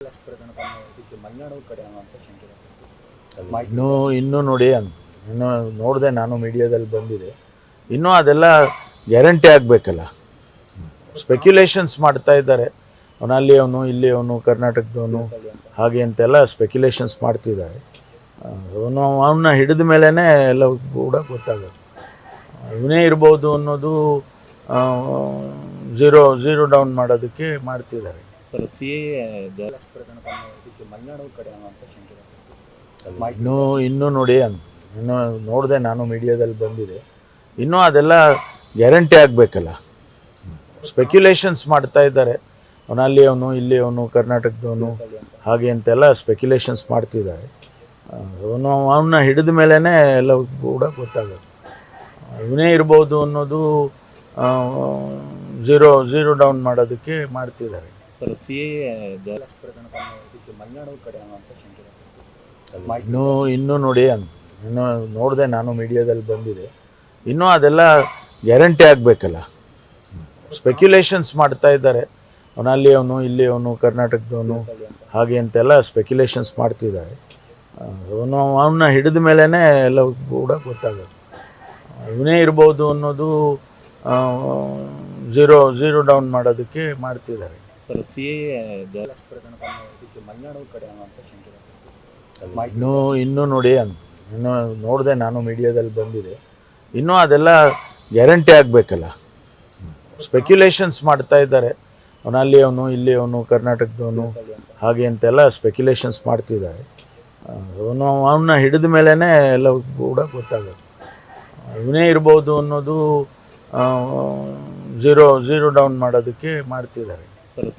ಮಲೆನಾಡು ಕಡೆ ಅನ್ನುವಂಥ ಶಂಕೆ ಇನ್ನೂ ನೋಡಿ ಇನ್ನೂ ನೋಡಿದೆ, ನಾನು ಮೀಡಿಯಾದಲ್ಲಿ ಬಂದಿದೆ. ಇನ್ನೂ ಅದೆಲ್ಲ ಗ್ಯಾರಂಟಿ ಆಗಬೇಕಲ್ಲ. ಸ್ಪೆಕ್ಯುಲೇಷನ್ಸ್ ಮಾಡ್ತಾ ಇದ್ದಾರೆ, ಅವನಲ್ಲಿ ಅವನು ಇಲ್ಲಿ ಅವನು ಕರ್ನಾಟಕದವನು ಹಾಗೆ ಅಂತೆಲ್ಲ ಸ್ಪೆಕ್ಯುಲೇಷನ್ಸ್ ಮಾಡ್ತಿದ್ದಾರೆ. ಅವನ್ನ ಹಿಡಿದ ಮೇಲೇ ಎಲ್ಲ ಕೂಡ ಗೊತ್ತಾಗುತ್ತೆ. ಇವನೇ ಇರ್ಬೋದು ಅನ್ನೋದು ಝೀರೋ ಡೌನ್ ಮಾಡೋದಕ್ಕೆ ಮಾಡ್ತಿದ್ದಾರೆ. ಸರ್ ಮಲೆನಾಡು ಕಡೆ ಅನ್ನುವಂಥ ಶಂಕೆ ಇನ್ನೂ ನೋಡಿ ಇನ್ನೂ ನೋಡಿದೆ, ನಾನು ಮೀಡಿಯಾದಲ್ಲಿ ಬಂದಿದೆ. ಇನ್ನೂ ಅದೆಲ್ಲ ಗ್ಯಾರಂಟಿ ಆಗಬೇಕಲ್ಲ. ಸ್ಪೆಕ್ಯುಲೇಷನ್ಸ್ ಮಾಡ್ತಾ ಇದ್ದಾರೆ, ಅವನಲ್ಲಿ ಅವನು ಇಲ್ಲಿ ಅವನು ಕರ್ನಾಟಕದವನು ಹಾಗೆ ಅಂತೆಲ್ಲ ಸ್ಪೆಕ್ಯುಲೇಷನ್ಸ್ ಮಾಡ್ತಿದ್ದಾರೆ. ಅವನ್ನ ಹಿಡಿದ ಮೇಲೇ ಎಲ್ಲ ಕೂಡ ಗೊತ್ತಾಗುತ್ತೆ. ಇವನೇ ಇರ್ಬೋದು ಅನ್ನೋದು ಝೀರೋ ಡೌನ್ ಮಾಡೋದಕ್ಕೆ ಮಾಡ್ತಿದ್ದಾರೆ. ಸರ್ ಮಲೆನಾಡು ಕಡೆ ಅನ್ನುವಂಥ ಶಂಕೆ ಇನ್ನೂ ನೋಡಿ ಇನ್ನೂ ನೋಡಿದೆ, ನಾನು ಮೀಡಿಯಾದಲ್ಲಿ ಬಂದಿದೆ. ಇನ್ನೂ ಅದೆಲ್ಲ ಗ್ಯಾರಂಟಿ ಆಗಬೇಕಲ್ಲ. ಸ್ಪೆಕ್ಯುಲೇಷನ್ಸ್ ಮಾಡ್ತಾ ಇದ್ದಾರೆ, ಅವನಲ್ಲಿ ಅವನು ಇಲ್ಲಿ ಅವನು ಕರ್ನಾಟಕದವನು ಹಾಗೆ ಅಂತೆಲ್ಲ ಸ್ಪೆಕ್ಯುಲೇಷನ್ಸ್ ಮಾಡ್ತಿದ್ದಾರೆ. ಅವನ್ನ ಹಿಡಿದ ಮೇಲೇ ಎಲ್ಲ ಕೂಡ ಗೊತ್ತಾಗುತ್ತೆ. ಇವನೇ ಇರ್ಬೋದು ಅನ್ನೋದು ಝೀರೋ ಡೌನ್ ಮಾಡೋದಕ್ಕೆ ಮಾಡ್ತಿದ್ದಾರೆ. ಸರ್ ಮಲೆನಾಡು ಕಡೆ ಅನ್ನುವಂಥ ಶಂಕೆ ಇನ್ನೂ ನೋಡಿ ಇನ್ನೂ ನೋಡಿದೆ, ನಾನು ಮೀಡಿಯಾದಲ್ಲಿ ಬಂದಿದೆ. ಇನ್ನೂ ಅದೆಲ್ಲ ಗ್ಯಾರಂಟಿ ಆಗಬೇಕಲ್ಲ. ಸ್ಪೆಕ್ಯುಲೇಷನ್ಸ್ ಮಾಡ್ತಾ ಇದ್ದಾರೆ, ಅವನಲ್ಲಿ ಅವನು ಇಲ್ಲಿ ಅವನು ಕರ್ನಾಟಕದವನು ಹಾಗೆ ಅಂತೆಲ್ಲ ಸ್ಪೆಕ್ಯುಲೇಷನ್ಸ್ ಮಾಡ್ತಿದ್ದಾರೆ. ಅವನ್ನ ಹಿಡಿದ ಮೇಲೇ ಎಲ್ಲ ಕೂಡ ಗೊತ್ತಾಗುತ್ತೆ. ಇವನೇ ಇರ್ಬೋದು ಅನ್ನೋದು ಝೀರೋ ಡೌನ್ ಮಾಡೋದಕ್ಕೆ ಮಾಡ್ತಿದ್ದಾರೆ. ಸರ್